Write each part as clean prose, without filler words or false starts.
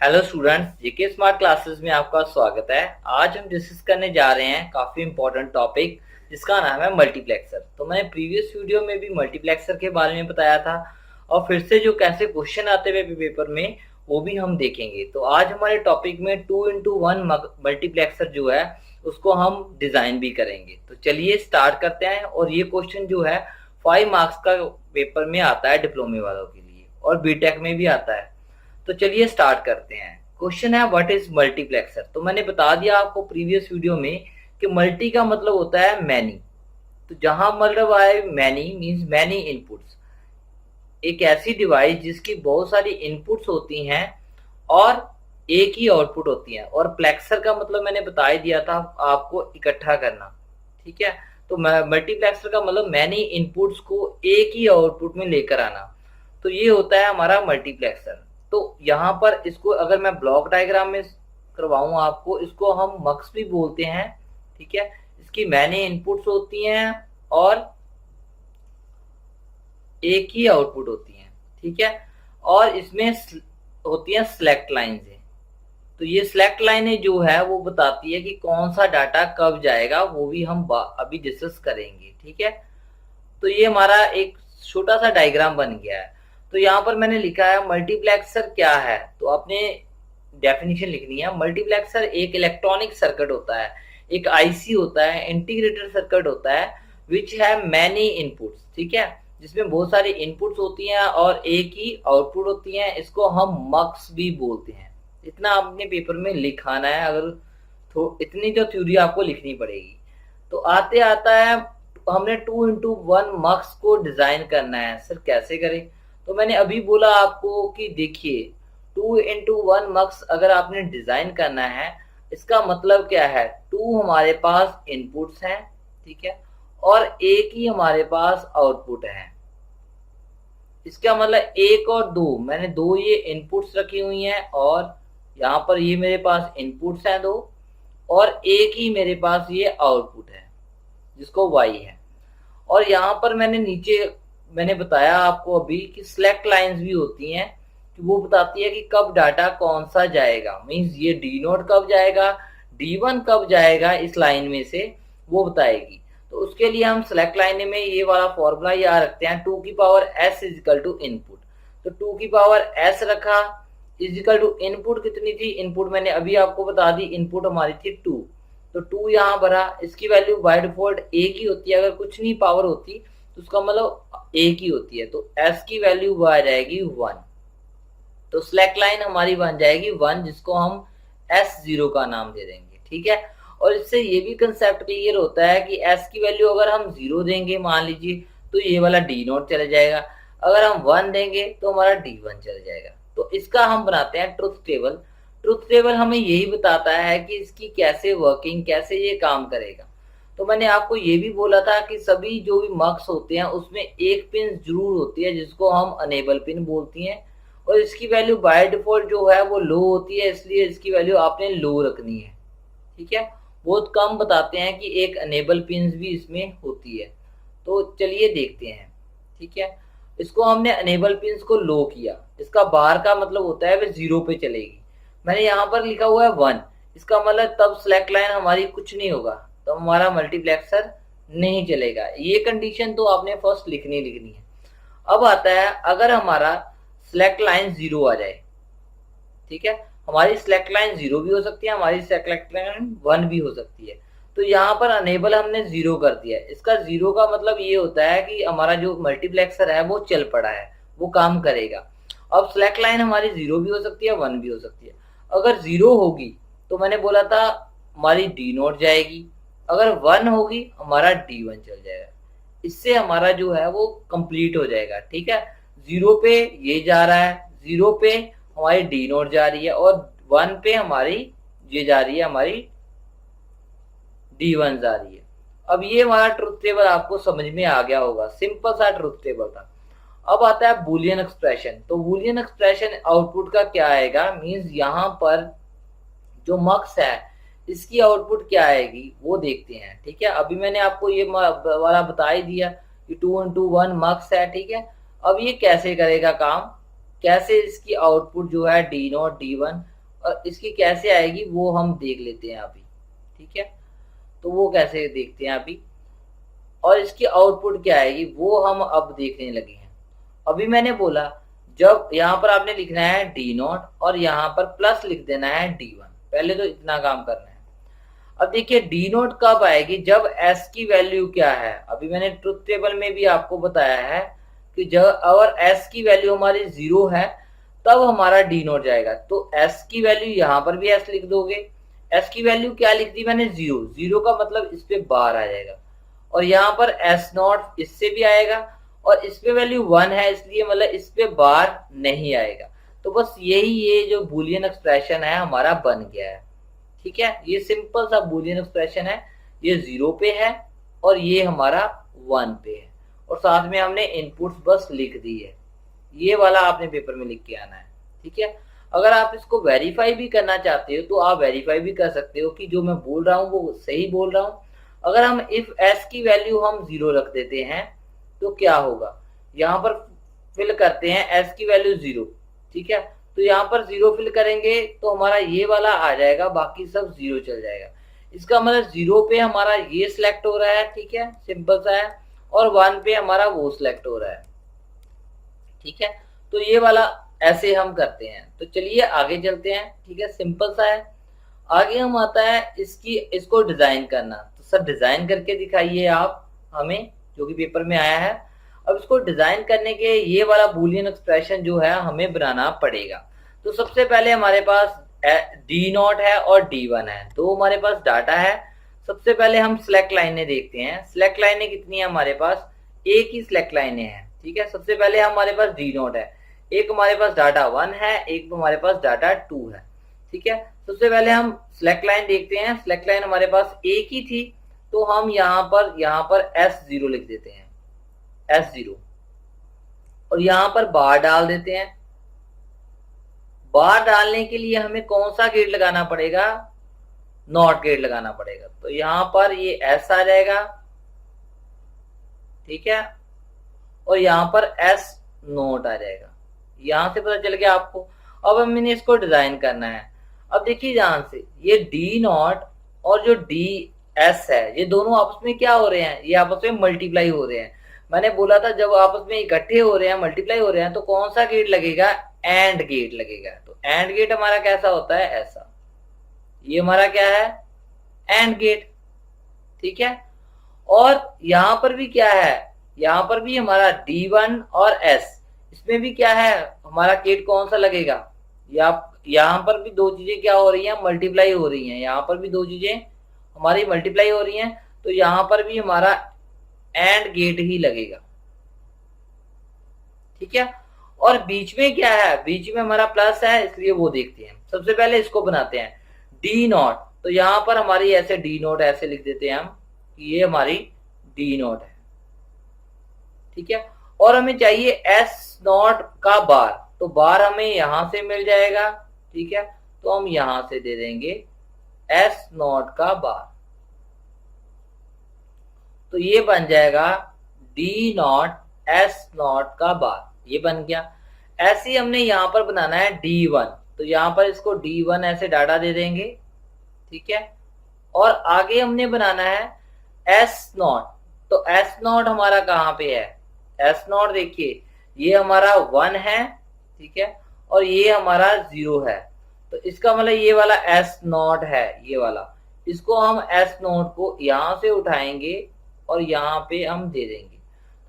Hello students, GK smart classes में आपका स्वागत है। आज हम डिस्कस करने जा रहे हैं काफ़ी इंपॉर्टेंट टॉपिक जिसका नाम है मल्टीप्लेक्सर। तो मैंने प्रीवियस वीडियो में भी मल्टीप्लेक्सर के बारे में बताया था और फिर से जो कैसे क्वेश्चन आते हुए पेपर में वो भी हम देखेंगे। तो आज हमारे टॉपिक में 2x1 मल्टीप्लेक्सर जो है उसको हम डिज़ाइन भी करेंगे। तो चलिए स्टार्ट करते हैं। और ये क्वेश्चन जो है 5 मार्क्स का पेपर में आता है डिप्लोमे वालों के लिए और बीटेक में भी आता है। तो चलिए स्टार्ट करते हैं। क्वेश्चन है व्हाट इज मल्टीप्लेक्सर। तो मैंने बता दिया आपको प्रीवियस वीडियो में कि मल्टी का मतलब होता है मैनी। तो जहां मतलब आए मैनी मींस मैनी इनपुट्स, एक ऐसी डिवाइस जिसकी बहुत सारी इनपुट्स होती हैं और एक ही आउटपुट होती है। और प्लेक्सर का मतलब मैंने बता ही दिया था आपको, इकट्ठा करना। ठीक है, तो मल्टीप्लेक्सर का मतलब मैनी इनपुट्स को एक ही आउटपुट में लेकर आना। तो ये होता है हमारा मल्टीप्लेक्सर। तो यहाँ पर इसको अगर मैं ब्लॉक डायग्राम में करवाऊँ आपको, इसको हम मक्स भी बोलते हैं। ठीक है, इसकी मैनी इनपुट्स होती हैं और एक ही आउटपुट होती हैं। ठीक है, और इसमें होती हैं सिलेक्ट लाइन्स। तो ये सिलेक्ट लाइनें जो है वो बताती है कि कौन सा डाटा कब जाएगा, वो भी हम अभी डिस्कस करेंगे। ठीक है, तो ये हमारा एक छोटा सा डायग्राम बन गया है। तो यहाँ पर मैंने लिखा है मल्टीप्लेक्सर क्या है। तो आपने डेफिनेशन लिखनी है। मल्टीप्लेक्सर एक इलेक्ट्रॉनिक सर्किट होता है, एक आईसी होता है, इंटीग्रेटेड सर्किट होता है विच है मैनी इनपुट्स। ठीक है, जिसमें बहुत सारी इनपुट्स होती हैं और एक ही आउटपुट होती हैं। इसको हम मक्स भी बोलते हैं। इतना आपने पेपर में लिखाना है। अगर तो इतनी जो थ्योरी आपको लिखनी पड़ेगी। तो आते आता है हमने 2x1 मक्स को डिजाइन करना है। सर कैसे करें? तो मैंने अभी बोला आपको कि देखिए 2x1 मक्स अगर आपने डिजाइन करना है, इसका मतलब क्या है, 2 हमारे पास इनपुट्स हैं। ठीक है, और एक ही हमारे पास आउटपुट है। इसका मतलब 1 और 2, मैंने 2 ये इनपुट्स रखी हुई हैं और यहाँ पर ये मेरे पास इनपुट्स हैं 2 और एक ही मेरे पास ये आउटपुट है जिसको y है। और यहाँ पर मैंने नीचे मैंने बताया आपको अभी कि सिलेक्ट लाइंस भी होती हैं कि वो बताती है कि कब डाटा कौन सा जाएगा। मींस ये D0 कब जाएगा, D1 कब जाएगा, इस लाइन में से वो बताएगी। तो उसके लिए हम सिलेक्ट लाइन में ये वाला फॉर्मूला याद रखते हैं, 2 की power s is equal to input. तो 2 की पावर s रखा इजिकल टू इनपुट कितनी थी, इनपुट मैंने अभी आपको बता दी, इनपुट हमारी थी 2। तो 2 यहाँ भरा। इसकी वैल्यू बाय डिफॉल्ट एक ही होती है, अगर कुछ नहीं पावर होती तो उसका मतलब एक ही होती है। तो s की वैल्यू आ जाएगी 1। तो सिलेक्ट लाइन हमारी बन जाएगी 1, जिसको हम S0 का नाम दे देंगे। ठीक है, और इससे ये भी कंसेप्ट क्लियर होता है कि s की वैल्यू अगर हम 0 देंगे मान लीजिए तो ये वाला D0 चला जाएगा, अगर हम 1 देंगे तो हमारा D1 चला जाएगा। तो इसका हम बनाते हैं ट्रुथ टेबल। ट्रुथ टेबल हमें यही बताता है कि इसकी कैसे वर्किंग, कैसे ये काम करेगा। तो मैंने आपको ये भी बोला था कि सभी जो भी मक्स होते हैं उसमें एक पिन जरूर होती है जिसको हम अनेबल पिन बोलती हैं, और इसकी वैल्यू बाय डिफॉल्ट जो है वो लो होती है, इसलिए इसकी वैल्यू आपने लो रखनी है। ठीक है, बहुत कम बताते हैं कि एक अनेबल पिन भी इसमें होती है। तो चलिए देखते हैं। ठीक है, इसको हमने अनेबल पिन को लो किया, इसका बाहर का मतलब होता है वह 0 पे चलेगी। मैंने यहाँ पर लिखा हुआ है 1, इसका मतलब तब सिलेक्ट लाइन हमारी कुछ नहीं होगा, तो हमारा मल्टीप्लेक्सर नहीं चलेगा। ये कंडीशन तो आपने फर्स्ट लिखनी है। अब आता है अगर हमारा सिलेक्ट लाइन 0 आ जाए। ठीक है, हमारी सिलेक्ट लाइन 0 भी हो सकती है, हमारी सिलेक्ट लाइन 1 भी हो सकती है। तो यहाँ पर अनेबल हमने 0 कर दिया। इसका 0 का मतलब ये होता है कि हमारा जो मल्टीप्लेक्सर है वो चल पड़ा है, वो काम करेगा। अब सिलेक्ट लाइन हमारी 0 भी हो सकती है, 1 भी हो सकती है। अगर 0 होगी तो मैंने बोला था हमारी D0 जाएगी, अगर 1 होगी हमारा D1 चल जाएगा। इससे हमारा जो है वो कंप्लीट हो जाएगा। ठीक है, 0 पे ये जा रहा है, 0 पे हमारी D0 जा रही है और 1 पे हमारी ये जा रही है, हमारी D1 जा रही है। अब ये हमारा ट्रुथ टेबल आपको समझ में आ गया होगा, सिंपल सा ट्रुथ टेबल था। अब आता है बूलियन एक्सप्रेशन। तो बूलियन एक्सप्रेशन आउटपुट का क्या आएगा, मींस यहाँ पर जो मक्स है इसकी आउटपुट क्या आएगी वो देखते हैं। ठीक है, अभी मैंने आपको ये वाला बता ही दिया कि 2x1 मक्स है। ठीक है, अब ये कैसे करेगा काम, कैसे इसकी आउटपुट जो है डी नॉट डी वन और इसकी कैसे आएगी वो हम देख लेते हैं अभी। ठीक है, तो वो कैसे देखते हैं अभी, और इसकी आउटपुट क्या आएगी वो हम अब देखने लगे हैं। अभी मैंने बोला जब यहाँ पर आपने लिखना है डी नॉट और यहाँ पर प्लस लिख देना है डी वन, पहले तो इतना काम करना है। अब देखिए डी नोट कब आएगी, जब एस की वैल्यू क्या है, अभी मैंने ट्रुथ टेबल में भी आपको बताया है कि जब अगर एस की वैल्यू हमारी 0 है तब हमारा डी नोट जाएगा। तो एस की वैल्यू यहाँ पर भी एस लिख दोगे, एस की वैल्यू क्या लिख दी मैंने 0, 0 का मतलब इस पे बार आ जाएगा, और यहाँ पर एस नॉट इससे भी आएगा और इस पे वैल्यू 1 है इसलिए मतलब इस पे बार नहीं आएगा। तो बस यही ये जो बूलियन एक्सप्रेशन है हमारा बन गया है। ठीक है, ये सिंपल सा बूलियन एक्सप्रेशन है, ये 0 पे है और ये हमारा 1 पे है, और साथ में हमने इनपुट्स बस लिख दी है। ये वाला आपने पेपर में लिख के आना है। ठीक है, अगर आप इसको वेरीफाई भी करना चाहते हो तो आप वेरीफाई भी कर सकते हो कि जो मैं बोल रहा हूँ वो सही बोल रहा हूँ। अगर हम इफ एस की वैल्यू हम 0 रख देते हैं तो क्या होगा, यहाँ पर फिल करते हैं एस की वैल्यू 0। ठीक है, तो यहाँ पर 0 फिल करेंगे तो हमारा ये वाला आ जाएगा, बाकी सब 0 चल जाएगा। इसका मतलब 0 पे हमारा ये सिलेक्ट हो रहा है। ठीक है, सिंपल सा है, और 1 पे हमारा वो सिलेक्ट हो रहा है। ठीक है, तो ये वाला ऐसे हम करते हैं। तो चलिए आगे चलते हैं। ठीक है, सिंपल सा है। आगे हम आता है इसको डिजाइन करना। तो सर डिजाइन करके दिखाइए आप हमें, जो कि पेपर में आया है। अब इसको डिजाइन करने के ये वाला बूलियन एक्सप्रेशन जो है हमें बनाना पड़ेगा। तो सबसे पहले हमारे पास डी नॉट है और डी वन है, तो हमारे पास डाटा है। सबसे पहले हम सिलेक्ट लाइनें देखते हैं। सिलेक्ट लाइनें कितनी है हमारे पास, एक ही सिलेक्ट लाइनें हैं। ठीक है, सबसे पहले हमारे पास डी नॉट है, एक हमारे पास डाटा 1 है, एक हमारे पास डाटा 2 है। ठीक है, सबसे पहले हम सिलेक्ट लाइन देखते हैं। सिलेक्ट लाइन हमारे पास एक ही थी, तो हम यहाँ पर S0 लिख देते हैं, S0, और यहाँ पर बार डाल देते हैं। बार डालने के लिए हमें कौन सा गेट लगाना पड़ेगा, नॉट गेट लगाना पड़ेगा। तो यहाँ पर ये S आ जाएगा। ठीक है, और यहाँ पर S नोट आ जाएगा। यहां से पता चल गया आपको। अब हमने इसको डिजाइन करना है। अब देखिए ध्यान से, ये डी नॉट और जो डी एस है ये दोनों आपस में क्या हो रहे हैं, ये आपस में मल्टीप्लाई हो रहे हैं। मैंने बोला था जब आपस में इकट्ठे हो रहे हैं, मल्टीप्लाई हो रहे हैं, तो कौन सा गेट लगेगा, एंड गेट लगेगा। तो एंड गेट हमारा कैसा होता है, ऐसा। ये हमारा क्या है, एंड गेट। ठीक है, और यहां पर भी क्या है, यहां पर भी हमारा D1 और S, इसमें भी क्या है हमारा गेट कौन सा लगेगा, यहाँ पर भी दो चीजें क्या हो रही हैं, मल्टीप्लाई हो रही हैं। यहाँ पर भी दो चीजें हमारी मल्टीप्लाई हो रही हैं, तो यहाँ पर भी हमारा एंड गेट ही लगेगा। ठीक है, और बीच में क्या है, बीच में हमारा प्लस है, इसलिए वो देखते हैं। सबसे पहले इसको बनाते हैं डी नॉट। तो यहाँ पर हमारी ऐसे डी नॉट ऐसे लिख देते हैं हम, ये हमारी डी नॉट है। ठीक है, और हमें चाहिए एस नॉट का बार, तो बार हमें यहां से मिल जाएगा। ठीक है, तो हम यहां से दे देंगे एस नॉट का बार, तो ये बन जाएगा डी नॉट एस नॉट का बार, ये बन गया। ऐसे ही हमने यहां पर बनाना है D1, तो यहां पर इसको D1 ऐसे डाटा दे देंगे। ठीक है, और आगे हमने बनाना है एस नॉट। तो एस नॉट हमारा कहाँ पे है, एस नॉट देखिए ये हमारा 1 है। ठीक है, और ये हमारा 0 है, तो इसका मतलब ये वाला एस नॉट है, ये वाला, इसको हम एस नॉट को यहां से उठाएंगे और यहाँ पे हम दे देंगे।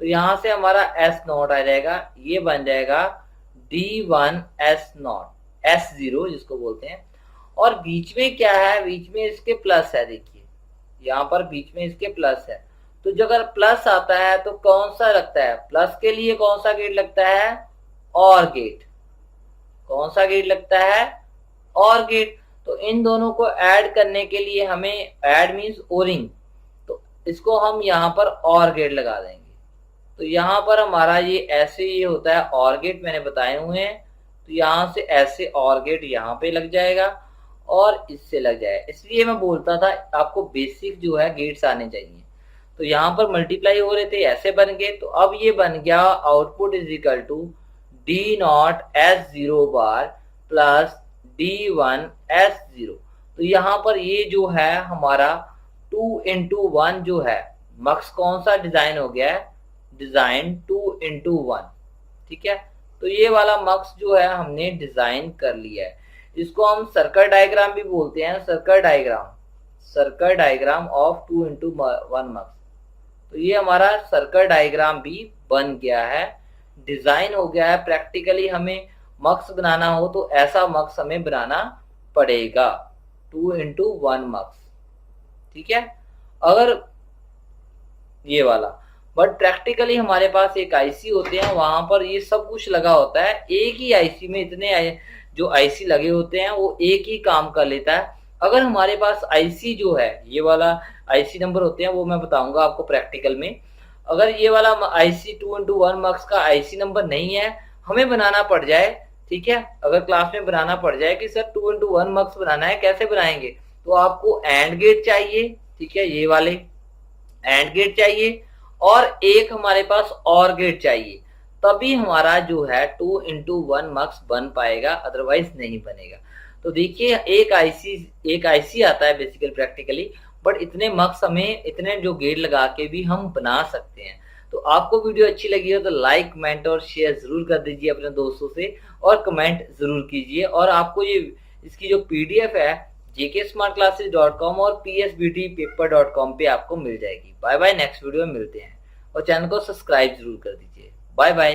तो यहां से हमारा एस नॉट आ जाएगा, ये बन जाएगा D1 एस नॉट, S0 जिसको बोलते हैं। और बीच में क्या है, बीच में इसके प्लस है। देखिए यहाँ पर बीच में इसके प्लस है, तो जो अगर प्लस आता है तो कौन सा लगता है, प्लस के लिए कौन सा गेट लगता है, और गेट। कौन सा गेट लगता है, और गेट। तो इन दोनों को ऐड करने के लिए हमें, ऐड मीन्स ओरिंग, तो इसको हम यहाँ पर और गेट लगा देंगे। तो यहाँ पर हमारा ये ऐसे ये होता है और गेट, मैंने बताए हुए हैं। तो यहाँ से ऐसे और गेट यहाँ पे लग जाएगा और इससे लग जाएगा। इसलिए मैं बोलता था आपको बेसिक जो है गेट्स आने चाहिए। तो यहाँ पर मल्टीप्लाई हो रहे थे, ऐसे बन गए। तो अब ये बन गया output is equal to D0 S0 bar plus D1 S0। तो यहाँ पर ये जो है हमारा 2x1 जो है मक्स कौन सा डिजाइन हो गया है, डिजाइन 2x1, ठीक है। तो ये वाला मक्स जो है हमने डिजाइन कर लिया है। इसको हम सर्कल डायग्राम भी बोलते हैं, सर्कल डायग्राम ऑफ 2x1 मक्स। तो ये हमारा सर्कल डायग्राम भी बन गया है, डिजाइन हो गया है। प्रैक्टिकली हमें मक्स बनाना हो तो ऐसा मक्स हमें बनाना पड़ेगा, 2x1 मक्स, ठीक है। अगर ये वाला, बट प्रैक्टिकली हमारे पास एक आईसी होते हैं, वहां पर ये सब कुछ लगा होता है। एक ही आईसी में इतने जो आईसी लगे होते हैं वो एक ही काम कर लेता है। अगर हमारे पास आईसी जो है, ये वाला आईसी नंबर होते हैं, वो मैं बताऊंगा आपको प्रैक्टिकल में। अगर ये वाला आईसी 2x1 मक्स का आईसी नंबर नहीं है, हमें बनाना पड़ जाए, ठीक है, अगर क्लास में बनाना पड़ जाए कि सर 2x1 मक्स बनाना है, कैसे बनाएंगे, तो आपको एंड गेट चाहिए, ठीक है, ये वाले एंड गेट चाहिए, और एक हमारे पास और गेट चाहिए, तभी हमारा जो है 2x1 मक्स बन पाएगा, अदरवाइज नहीं बनेगा। तो देखिए एक आईसी आता है बेसिकली प्रैक्टिकली, बट इतने मक्स हमें, इतने जो गेट लगा के भी हम बना सकते हैं। तो आपको वीडियो अच्छी लगी हो तो लाइक, कमेंट और शेयर जरूर कर दीजिए अपने दोस्तों से, और कमेंट जरूर कीजिए। और आपको ये इसकी जो पीडीएफ है jksmartclasses.com और psbtpaper.com पे आपको मिल जाएगी। बाय बाय, नेक्स्ट वीडियो में मिलते हैं, और चैनल को सब्सक्राइब जरूर कर दीजिए। Bye bye.